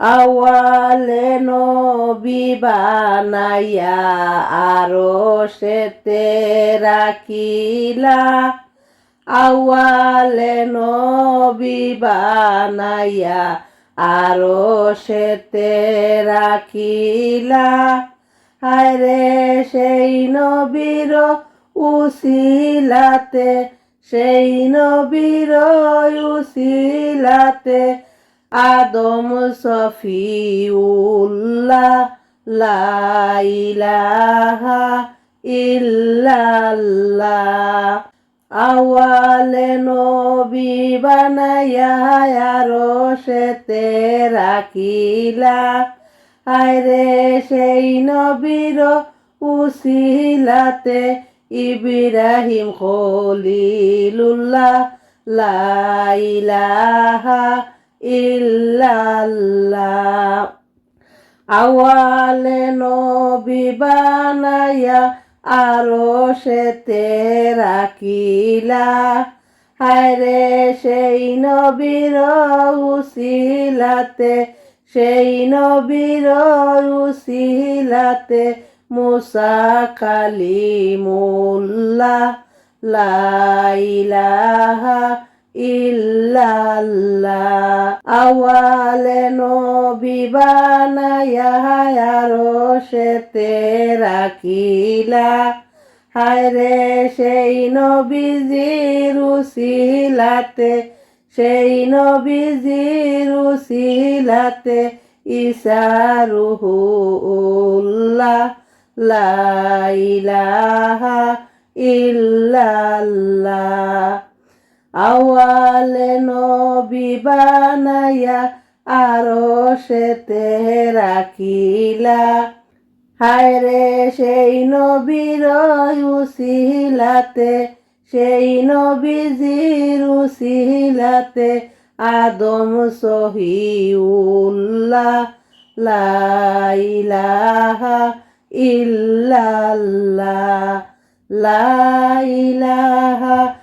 আওয়ালে নবী বানাইয়া আরশেতে রাখিলা। আওয়ালে নবী বানাইয়া আরশেতে রাখিলা। হায়রে সেই নবীর উসিলাতে, সেই নবীর উসিলাতে আদম সফিউল্লাহ লা ইলাহা ইল্লাল্লাহ। আওয়ালে নবী বানাইয়া আরশেতে রাখিলা। হায়রে সেই নবীর উসিলাতে ইব্রাহিম খলিলুল্লাহ লা ইলাহা ইল্লাল্লাহ। আওয়ালে নবী বানাইয়া আরশেতে রাখিলা। হায়রে সেই নবীর উসিলাতে, সেই নবীর উসিলাতে মুসা কালিমুল্লাহ লা ইলাহা ইল্লাল্লাহ। আওয়ালে নবী বানাইয়া আরশেতে রাখিলা। হায়রে সেই নবীজির উসিলাতে, সেই নবীজির উসিলাতে ঈসা রুহুল্লাহ লা ইলাহা ইল্লাল্লাহ। আওয়ালে নবী বানাইয়া আরশেতে রাখিলা। হায়রে সেই নবীর উসিলাতে, সেই নবীজির উসিলাতে আদম সহিউল্লাহ লা ইলাহা ইল্লাল্লাহ, লা ইলাহা